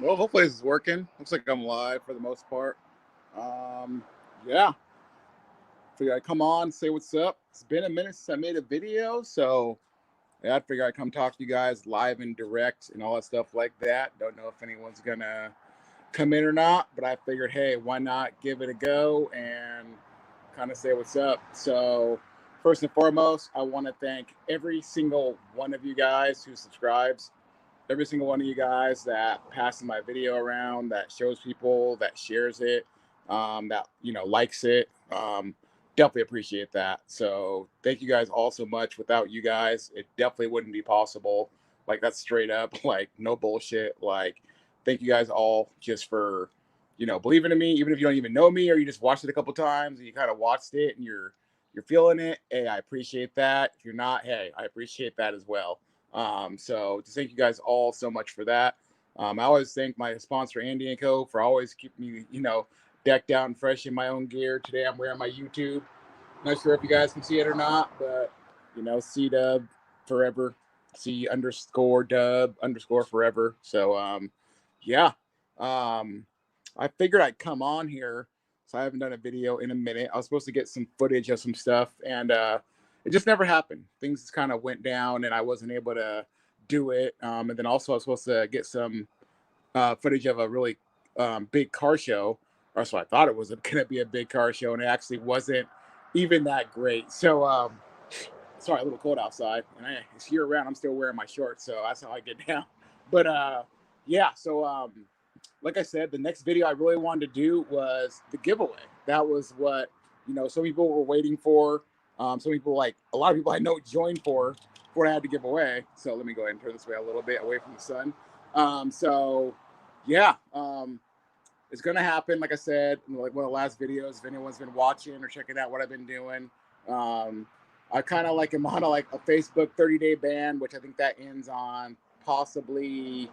Well, hopefully this is working. Looks like I'm live for the most part. Um, yeah, figure I'd come on, say what's up. It's been a minute since I made a video, so yeah, I figure I'd come talk to you guys live and direct and all that stuff like that. Don't know if anyone's gonna come in or not, but I figured, hey, why not give it a go and kind of say what's up. So, first and foremost, I want to thank every single one of you guys who subscribes, every single one of you guys that passes my video around, that shows people, that shares it, that likes it. Definitely appreciate that. So thank you guys all so much. Without you guys, it definitely wouldn't be possible. Like that's straight up, like no bullshit. Like thank you guys all just for believing in me, even if you don't even know me or you just watched it a couple times and you kind of watched it and you're feeling it. Hey, I appreciate that. If you're not, hey, I appreciate that as well. So just thank you guys all so much for that. I always thank my sponsor Andy & Co. for always keeping me, decked out and fresh in my own gear. Today I'm wearing my YouTube. Not sure if you guys can see it or not, but C Dub forever, C underscore Dub underscore forever. So yeah, um, I figured I'd come on here. So I haven't done a video in a minute. I was supposed to get some footage of some stuff, and it just never happened. Things just kind of went down, and I wasn't able to do it. And then also I was supposed to get some footage of a really big car show, or so I thought it was going to be a big car show, and it actually wasn't even that great. So sorry, a little cold outside, and it's year round. I'm still wearing my shorts, so that's how I get down. But yeah, so like I said, the next video I really wanted to do was the giveaway. That was what some people were waiting for. Some people, like a lot of people I know, joined for what I had to give away. So let me go ahead and turn this way a little bit away from the sun. So yeah, it's gonna happen. Like I said, like one of the last videos. If anyone's been watching or checking out what I've been doing, I kind of like am on a Facebook 30-day ban, which I think that ends on possibly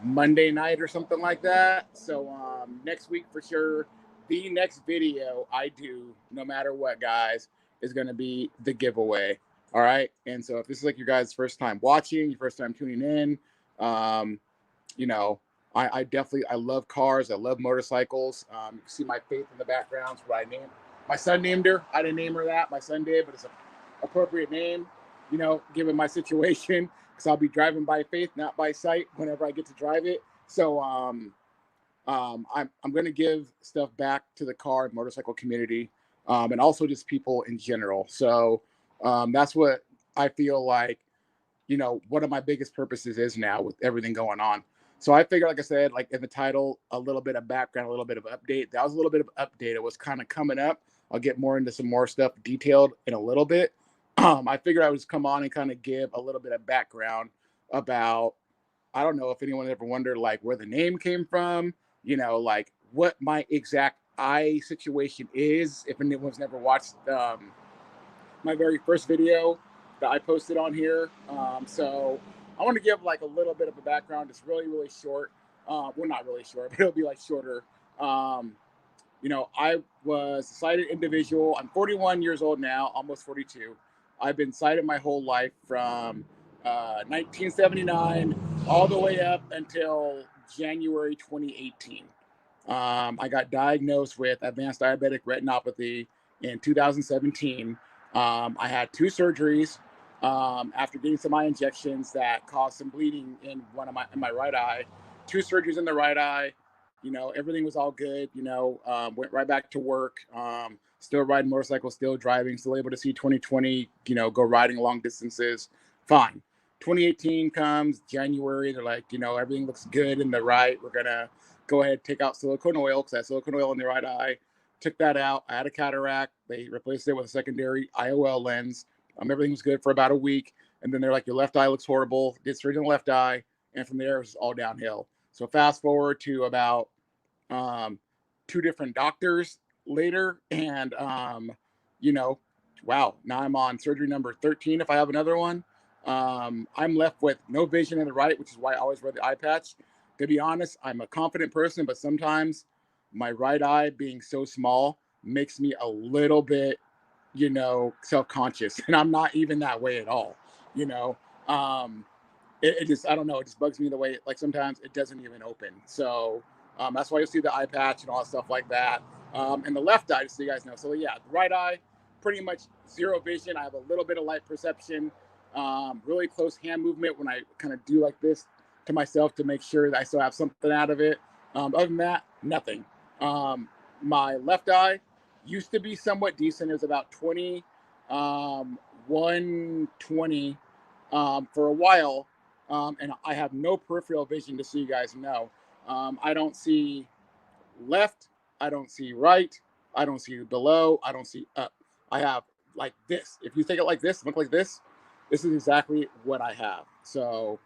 Monday night or something like that. So next week for sure, the next video I do, no matter what, guys, is going to be the giveaway. All right. And so if this is like your guys' first time watching, your first time tuning in, um, I definitely, I love cars. I love motorcycles. You can see my Faith in the background. What I named my son, named her. I didn't name her that. My son did, but it's an appropriate name, given my situation, because I'll be driving by faith, not by sight, whenever I get to drive it. So I'm going to give stuff back to the car and motorcycle community, and also just people in general. So that's what I feel like, one of my biggest purposes is now with everything going on. So I figured, like I said, like in the title, a little bit of background, a little bit of update. That was a little bit of update. It was kind of coming up. I'll get more into some more stuff detailed in a little bit. I figured I would just come on and kind of give a little bit of background about, I don't know if anyone ever wondered like where the name came from, like what my exact eye situation is. If anyone's never watched my very first video that I posted on here. So I want to give like a little bit of a background. It's really, really short. Well, not really short, but it'll be like shorter. I was a sighted individual. I'm 41 years old now, almost 42. I've been sighted my whole life from 1979 all the way up until January 2018. I got diagnosed with advanced diabetic retinopathy in 2017. I had two surgeries after getting some eye injections that caused some bleeding in in my right eye. Two surgeries in the right eye. Everything was all good. Went right back to work. Still riding motorcycles, still driving, still able to see 2020. Go riding long distances. Fine. 2018 comes January. They're like, everything looks good in the right. We're gonna go ahead and take out silicone oil because I had silicone oil in the right eye. Took that out. I had a cataract. They replaced it with a secondary IOL lens. Everything was good for about a week. And then they're like, your left eye looks horrible. Did surgery on the left eye. And from there, it was all downhill. So fast forward to about two different doctors later. And, wow, now I'm on surgery number 13 if I have another one. I'm left with no vision in the right, which is why I always wear the eye patch. To be honest, I'm a confident person, but sometimes my right eye being so small makes me a little bit, self-conscious. And I'm not even that way at all, you know. Um, it just, I don't know, it just bugs me the way, like, sometimes it doesn't even open. So that's why you see the eye patch and all that stuff like that. And the left eye, just so you guys know. So yeah, the right eye, pretty much zero vision. I have a little bit of light perception, really close hand movement when I kind of do like this to myself to make sure that I still have something out of it. Other than that, nothing. My left eye used to be somewhat decent. It was about 20, 120 for a while. And I have no peripheral vision, to so you guys know. I don't see left. I don't see right. I don't see below. I don't see up. I have like this. If you think it like this, look like this is exactly what I have. So,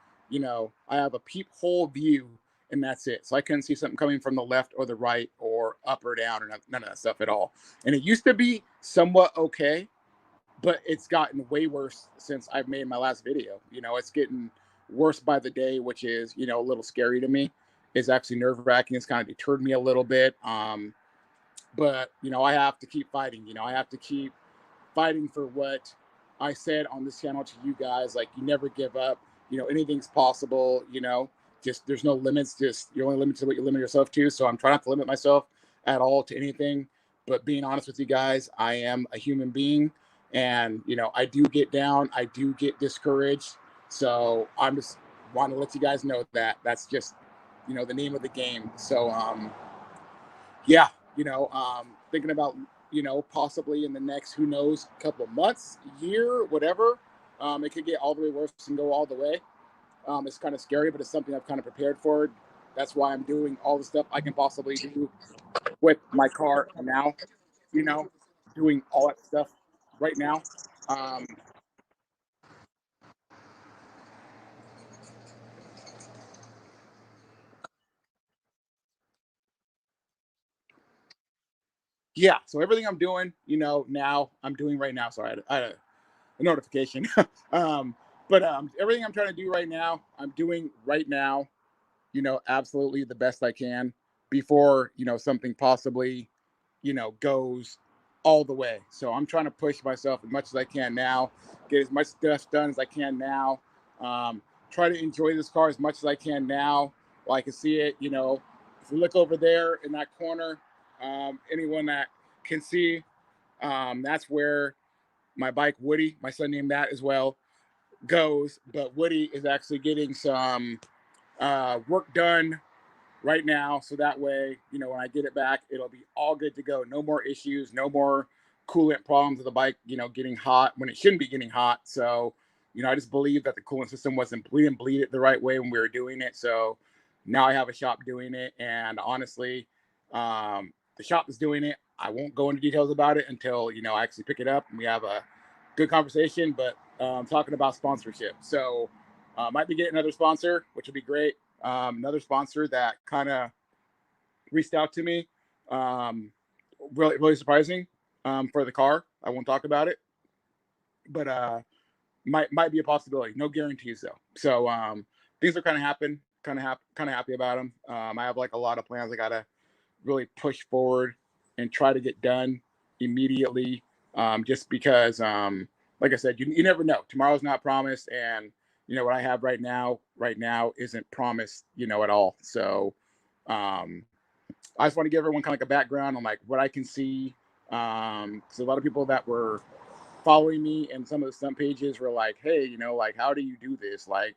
I have a peephole view and that's it. So I couldn't see something coming from the left or the right or up or down or none of that stuff at all. And it used to be somewhat okay, but it's gotten way worse since I've made my last video. It's getting worse by the day, which is, a little scary to me. It's actually nerve wracking. It's kind of deterred me a little bit. But I have to keep fighting. I have to keep fighting for what I said on this channel to you guys. Like, you never give up. Anything's possible. Just there's no limits. Just you're only limited to what you limit yourself to. So I'm trying not to limit myself at all to anything. But being honest with you guys, I am a human being, and I do get down. I do get discouraged. So I'm just want to let you guys know that that's just the name of the game. So yeah, thinking about possibly in the next, who knows, couple of months, year, whatever, it could get all the way worse and go all the way. It's kind of scary, but it's something I've kind of prepared for. That's why I'm doing all the stuff I can possibly do with my car now, you know, doing all that stuff right now. Um, yeah, so everything I'm doing, now I'm doing right now. Sorry, I had a notification. But everything I'm trying to do right now, I'm doing right now, absolutely the best I can before, something possibly, goes all the way. So I'm trying to push myself as much as I can now, get as much stuff done as I can now, try to enjoy this car as much as I can now while I can see it. If we look over there in that corner, anyone that can see, that's where my bike Woody, my son named that as well, goes. But Woody is actually getting some work done right now, so that way, when I get it back, it'll be all good to go. No more issues, no more coolant problems with the bike, getting hot when it shouldn't be getting hot. So, I just believe that the coolant system wasn't, we didn't bleed it the right way when we were doing it. So now I have a shop doing it, and honestly, the shop is doing it. I won't go into details about it until I actually pick it up and we have a good conversation. But talking about sponsorship, so might be getting another sponsor, which would be great. Another sponsor that kind of reached out to me, really, really surprising, for the car. I won't talk about it, but might be a possibility. No guarantees though. So things are kind of kind of happy about them. I have like a lot of plans I gotta really push forward and try to get done immediately. Just because, like I said, you never know. Tomorrow's not promised, and what I have right now isn't promised, at all. So I just want to give everyone kind of like a background on like what I can see. So a lot of people that were following me and some of the stunt pages were like, hey, like, how do you do this? Like,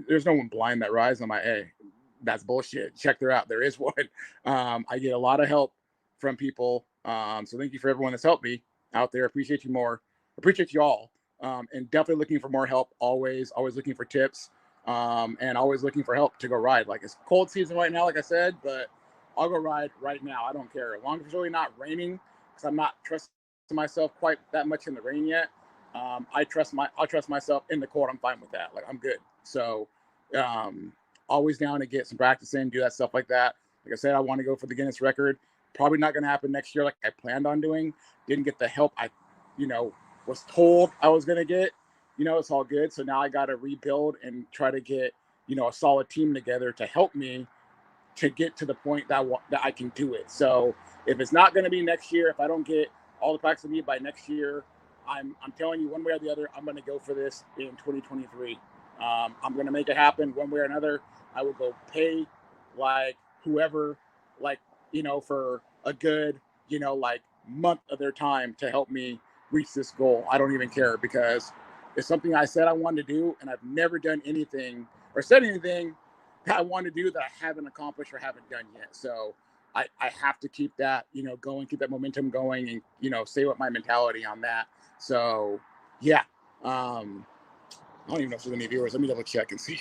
there's no one blind that rides. I'm like, hey, that's bullshit. Check her out. There is one. I get a lot of help from people. So thank you for everyone that's helped me out there. Appreciate you more. Appreciate you all. And definitely looking for more help. Always looking for tips. And always looking for help to go ride. Like, it's cold season right now, like I said, but I'll go ride right now. I don't care. As long as it's really not raining, because I'm not trusting myself quite that much in the rain yet. I'll trust myself in the cold. I'm fine with that. Like, I'm good. So always down to get some practice in, do that stuff like that. Like I said, I want to go for the Guinness record. Probably not going to happen next year like I planned on doing. Didn't get the help I, was told I was going to get. It's all good. So now I got to rebuild and try to get, a solid team together to help me to get to the point that I can do it. So if it's not going to be next year, if I don't get all the practice I need by next year, I'm telling you, one way or the other, I'm going to go for this in 2023. I'm gonna make it happen one way or another. I would go pay like whoever, like for a good like month of their time to help me reach this goal. I don't even care because it's something I said I wanted to do, and I've never done anything or said anything that I want to do that I haven't accomplished or haven't done yet. So I have to keep that, going, keep that momentum going, and, stay with my mentality on that. So, yeah. I don't even know if there's any viewers. Let me double check and see.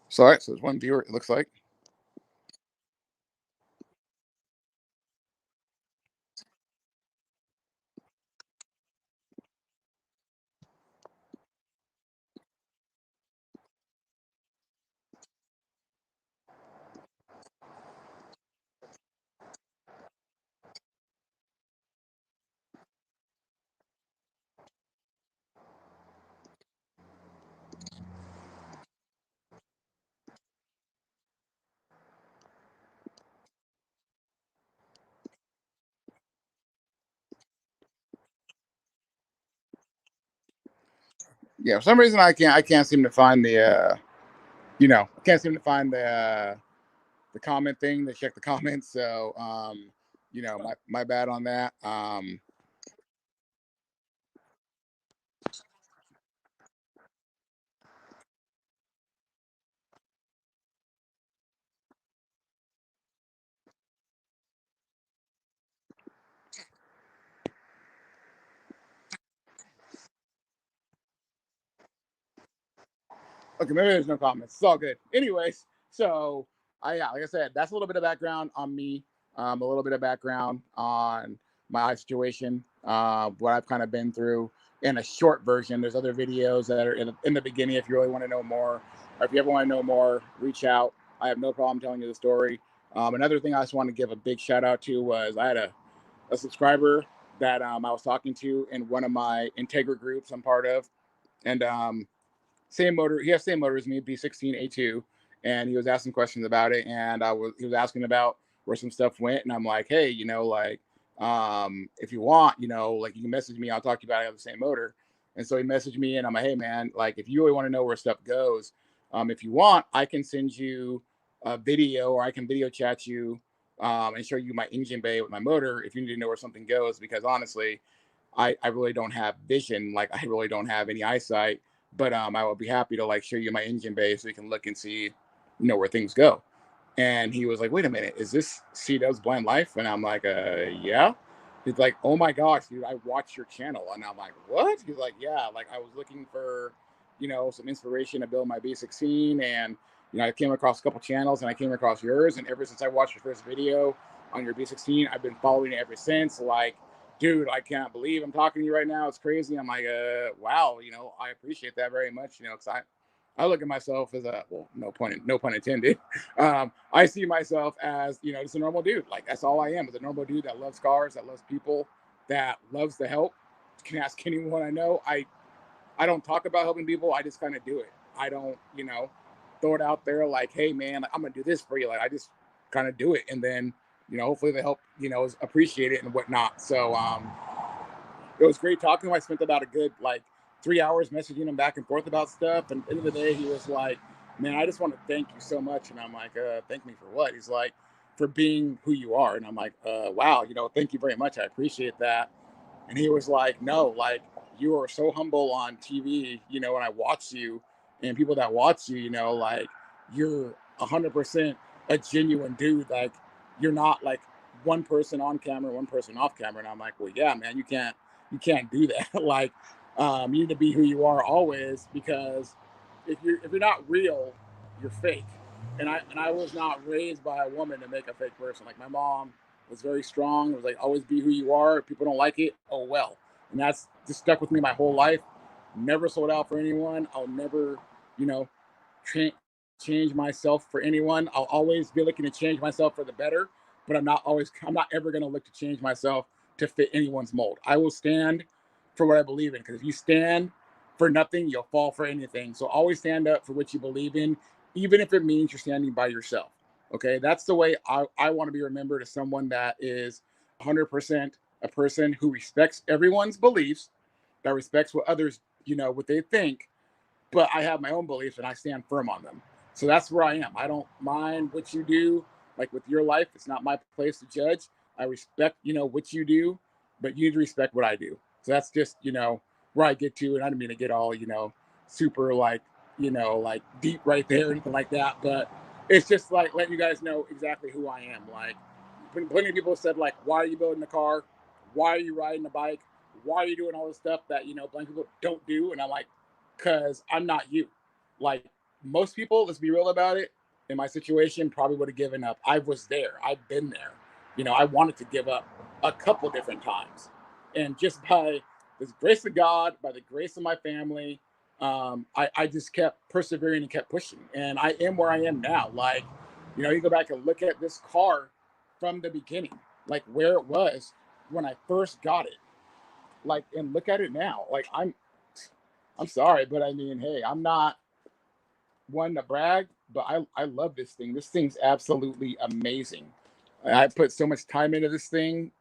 Sorry, so there's one viewer, it looks like. Yeah, for some reason I can't seem to find I can't seem to find the comment thing to check the comments. So my bad on that. Okay, maybe there's no comments. It's all good. Anyways, so yeah, like I said, that's a little bit of background on me, a little bit of background on my situation, what I've kind of been through in a short version. There's other videos that are in the beginning if you really want to know more, or if you ever want to know more, reach out. I have no problem telling you the story. Another thing I just want to give a big shout out to was I had a subscriber that I was talking to in one of my Integra groups I'm part of, and same motor. He has same motor as me, B16A2, and he was asking questions about it, and he was asking about where some stuff went, and I'm like, hey, if you want, like you can message me. I'll talk to you about it. I have the same motor, and so he messaged me, and I'm like, hey man, like if you really want to know where stuff goes, if you want, I can send you a video, or I can video chat you, and show you my engine bay with my motor if you need to know where something goes, because honestly, I really don't have vision. Like I really don't have any eyesight, but I would be happy to like show you my engine bay so you can look and see, where things go. And he was like, wait a minute, is this C-Dub's Blind Life? And I'm like, yeah. He's like, oh my gosh, dude, I watched your channel. And I'm like, what? He's like, yeah, like I was looking for, some inspiration to build my B16. And, I came across a couple channels and I came across yours. And ever since I watched your first video on your B16, I've been following it ever since. Like, dude, I can't believe I'm talking to you right now. It's crazy. I'm like, wow, I appreciate that very much, because I look at myself as no pun intended. I see myself as, just a normal dude. Like that's all I am, is a normal dude that loves cars, that loves people, that loves to help. Can ask anyone I know. I don't talk about helping people. I just kind of do it. I don't, throw it out there like, hey man, like, I'm gonna do this for you. Like I just kind of do it, and then hopefully they help, appreciate it and whatnot. So it was great talking to him. I spent about a good like 3 hours messaging him back and forth about stuff. And at the end of the day, he was like, man, I just want to thank you so much. And I'm like, thank me for what? He's like, for being who you are. And I'm like, wow, thank you very much. I appreciate that. And he was like, no, like you are so humble on TV, when I watch you and people that watch you, like you're 100% a genuine dude. Like you're not like one person on camera, one person off camera. And I'm like, well, yeah, man, you can't do that. Like, you need to be who you are always, because if you're not real, you're fake. And I was not raised by a woman to make a fake person. Like my mom was very strong. It was like always be who you are. If people don't like it, oh well. And that's just stuck with me my whole life. Never sold out for anyone. I'll never, you know, tra- change myself for anyone. I'll always be looking to change myself for the better, but I'm not ever going to look to change myself to fit anyone's mold. I will stand for what I believe in, because if you stand for nothing, you'll fall for anything. So always stand up for what you believe in, even if it means you're standing by yourself. Okay, that's the way I want to be remembered, as someone that is 100% a person who respects everyone's beliefs, that respects what others, what they think, but I have my own beliefs and I stand firm on them. So that's where I am. I don't mind what you do, like with your life. It's not my place to judge. I respect, what you do, but you need to respect what I do. So that's just, where I get to. And I didn't mean to get all, super like, like deep right there or anything like that. But it's just like letting you guys know exactly who I am. Like plenty of people said, like, why are you building the car? Why are you riding the bike? Why are you doing all this stuff that, blind people don't do? And I'm like, because I'm not you. Like most people, let's be real about it, in my situation, probably would have given up. I was there. I've been there. I wanted to give up a couple different times. And just by the grace of God, by the grace of my family, I just kept persevering and kept pushing. And I am where I am now. Like, you go back and look at this car from the beginning, like where it was when I first got it. Like, and look at it now. Like I'm sorry, but I mean, hey, I'm not one to brag, but I love this thing. This thing's absolutely amazing. I put so much time into this thing,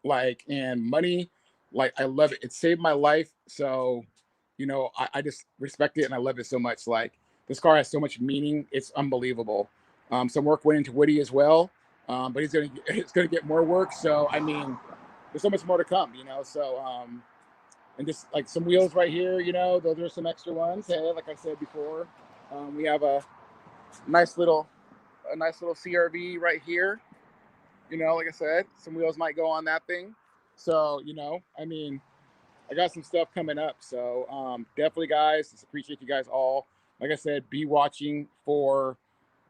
like, and money. Like, I love it. It saved my life. So, I just respect it and I love it so much. Like, this car has so much meaning. It's unbelievable. Some work went into Woody as well, but it's gonna get more work. So, I mean, there's so much more to come. So, and just like some wheels right here, those are some extra ones. Hey, like I said before, we have nice little a nice little CRV right here. Like I said, some wheels might go on that thing. So, I mean, I got some stuff coming up. So definitely, guys, just appreciate you guys all. Like I said, be watching for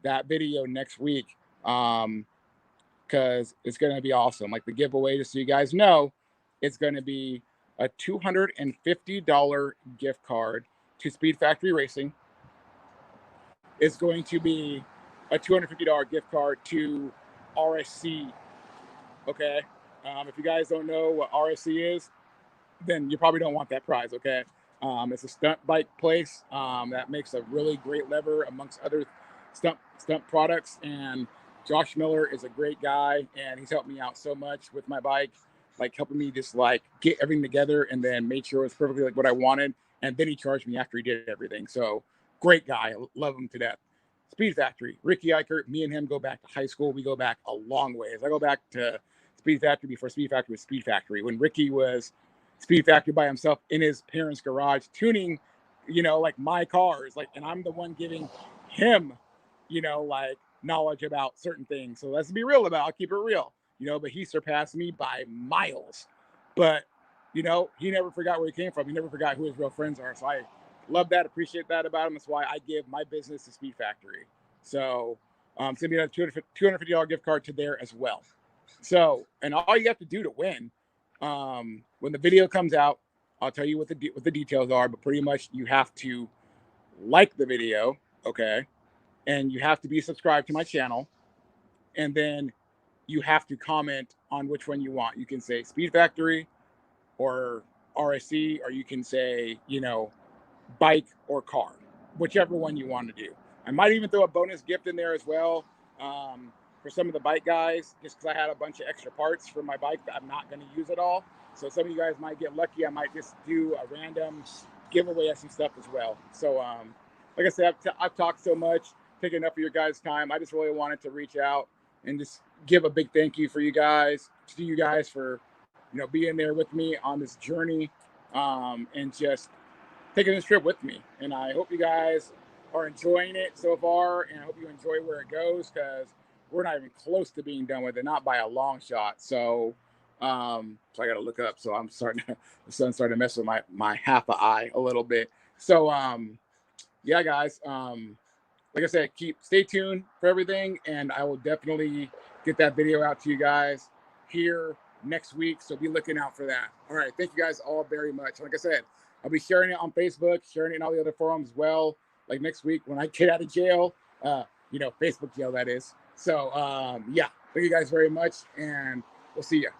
that video next week, because it's going to be awesome. Like the giveaway, just so you guys know, it's going to be a $250 gift card to Speed Factory Racing. It's going to be a $250 gift card to RSC. Okay. If you guys don't know what RSC is, then you probably don't want that prize. Okay. It's a stunt bike place that makes a really great lever amongst other stunt products. And Josh Miller is a great guy, and he's helped me out so much with my bike, like helping me just like get everything together, and then made sure it was perfectly like what I wanted. And then he charged me after he did everything. So great guy, I love him to death. Speed Factory, Ricky Eichert, me and him go back to high school. We go back a long ways. I go back to Speed Factory before Speed Factory was Speed Factory, when Ricky was Speed Factory by himself in his parents' garage, tuning, like my cars, like, and I'm the one giving him, like knowledge about certain things. So let's be real about it. I'll keep it real, but he surpassed me by miles. But, he never forgot where he came from. He never forgot who his real friends are. So I love that, appreciate that about him. That's why I give my business to Speed Factory. So it's going to be a $250 gift card to there as well. So, and all you have to do to win, when the video comes out, I'll tell you what the details are, but pretty much you have to like the video, okay? And you have to be subscribed to my channel, and then you have to comment on which one you want. You can say Speed Factory or RSC, or you can say, bike or car, whichever one you want to do. I might even throw a bonus gift in there as well, for some of the bike guys, just because I had a bunch of extra parts for my bike that I'm not going to use at all. So some of you guys might get lucky. I might just do a random giveaway of some stuff as well. So like I said, I've talked so much, taken enough of your guys' time. I just really wanted to reach out and just give a big thank you to you guys for being there with me on this journey, and just taking this trip with me. And I hope you guys are enjoying it so far, and I hope you enjoy where it goes, because we're not even close to being done with it, not by a long shot. So so I got to look up. So I'm the sun's starting to mess with my half an eye a little bit. So yeah, guys, like I said, stay tuned for everything, and I will definitely get that video out to you guys here next week. So be looking out for that. All right, thank you guys all very much. Like I said, I'll be sharing it on Facebook, sharing it in all the other forums as well. Like next week when I get out of jail, Facebook jail, that is. So yeah, thank you guys very much, and we'll see you.